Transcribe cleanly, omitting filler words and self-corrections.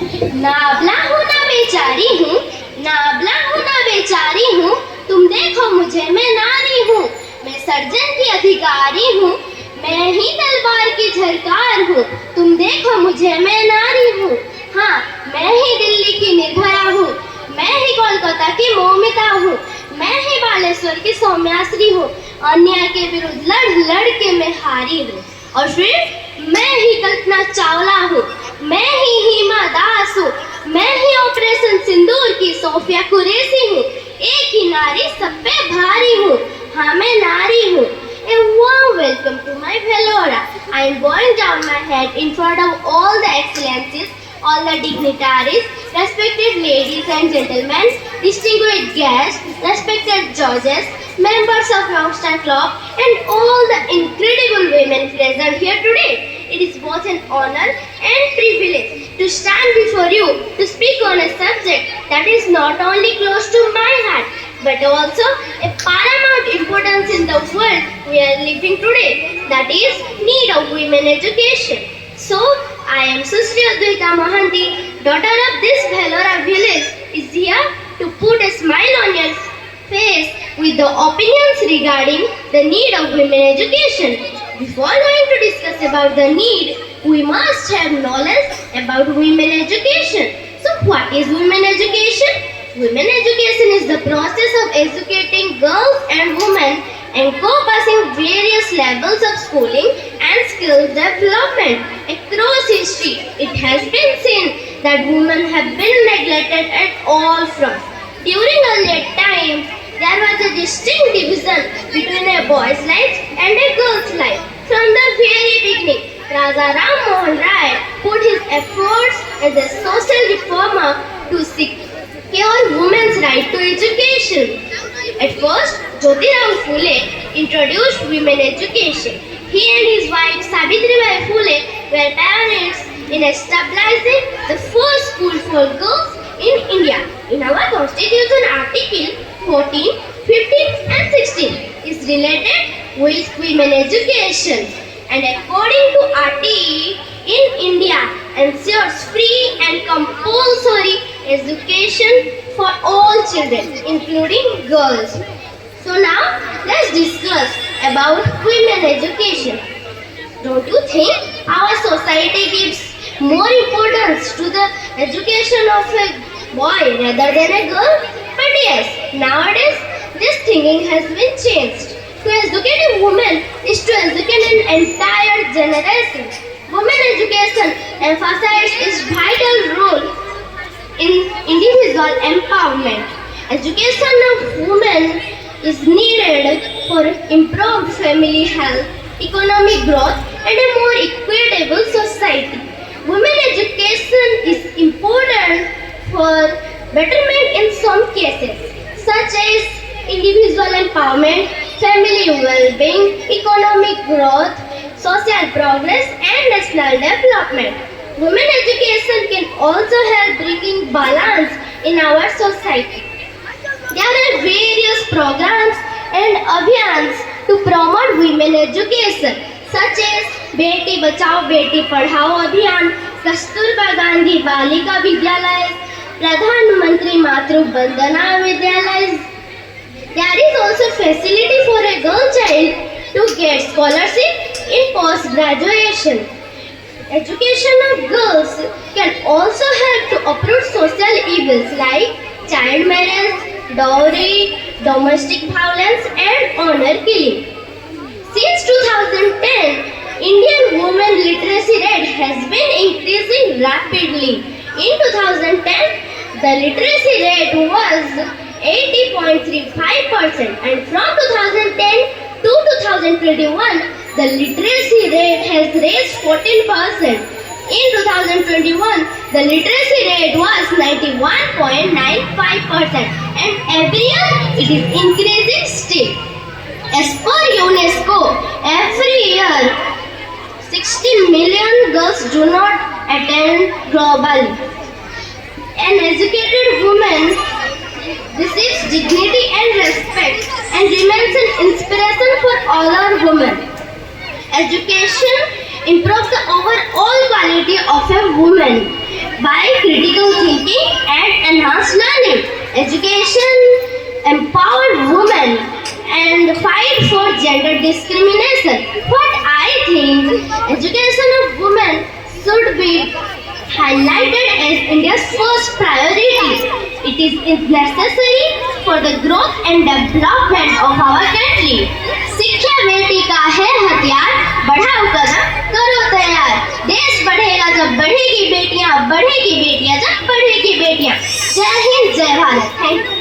ना अबला हूँ ना बेचारी हूँ, ना अबला हूँ ना बेचारी हूँ, तुम देखो मुझे मैं नारी हूँ, मैं सर्जन की अधिकारी हूँ, मैं ही तलवार की झरकार हूँ, तुम देखो मुझे मैं नारी हूँ। हाँ, मैं ही दिल्ली की निर्भया हूँ, मैं ही कोलकाता की मौमिता हूँ, मैं ही बालेश्वर की सौम्याश्री हूँ, अन्याय के विरुद्ध लड़ लड़ के मैं हारी हूँ। और फिर मैं ही कल्पना चावला हूँ, मैं ही हिमा दास हूँ, मैं ही ऑपरेशन सिंदूर की सोफिया कुरैशी हूँ, एक ही नारी सब पे भारी हूँ, हाँ मैं नारी हूँ। A warm welcome to my Velora. I am bowing down my head in front of all the excellencies, all the dignitaries, respected ladies and gentlemen, distinguished guests, respected judges, members of Youngster Club, and all the incredible women present here today. It is both an honor and privilege to stand before you to speak on a subject that is not only close to my heart but also a paramount importance in the world we are living today, that is need of women education. So, I am Susri Advaita Mohanty, daughter of this Bhelora village, is here to put a smile on your face with the opinions regarding the need of women education. Before going to discuss about the need, we must have knowledge about women education. So, what is women education? Women education is the process of educating girls and women encompassing various levels of schooling and skill development across history. It has been seen that women have been neglected at all fronts. During earlier times, there was a distinct division between a boy's life and a girl's life. From the very beginning, Raja Ram Mohan Rai put his efforts as a social reformer to secure women's right to education. At first, Jyotirao Phule introduced women education. He and his wife Savitribai Phule were pioneers in establishing the first school for girls in India. In our Constitution, Article 14, 15 and 16 is related with women education. And according to RTE, in India ensures free and compulsory education for all children, including girls. So now, let's discuss about women education. Don't you think our society gives more importance to the education of a boy rather than a girl? But yes, nowadays this thinking has been changed. To educate a woman is to educate an entire generation. Women education emphasizes its vital role in individual empowerment. Education of women is needed for improved family health, economic growth, and a more equitable society. Women education is important for betterment in some cases, such as individual empowerment, family well-being, economic growth, social progress, and national development. Women education can also help bringing balance in our society. There are various programs and abhiyans to promote women education, such as Beti Bachao Beti Padhao Abhiyan, Kasturba Gandhi Balika Vidyalaya, Pradhan Mantri Matru Bandana Vidyalaya. There is also facility for a girl child to get scholarship in post-graduation. Education of girls can also help to uproot social evils like child marriage, dowry, domestic violence and honor killing. Since 2010, Indian women literacy rate has been increasing rapidly. In 2010, the literacy rate was 80.35% and from 2010 to 2021, the literacy rate has raised 14%. In 2021, the literacy rate was 91.95% and every year it is increasing still. As per UNESCO, every year 16 million girls do not attend globally. An educated woman receives dignity and respect and remains an inspiration for all our women. Education improves the overall quality of a woman. by critical thinking and enhanced learning. Education empowered women and fight for gender discrimination. But I think education of women should be highlighted as India's first priority. It is necessary for the growth and development of our country. शिक्षा बेटी का है हथियार, बढ़ाओ कदम करो तैयार। देश बढ़ेगा जब बढ़ेगी बेटियां, बढ़ेगी बेटियां जब बढ़ेगी बेटियां। जय हिंद, जय भारत। Thank you.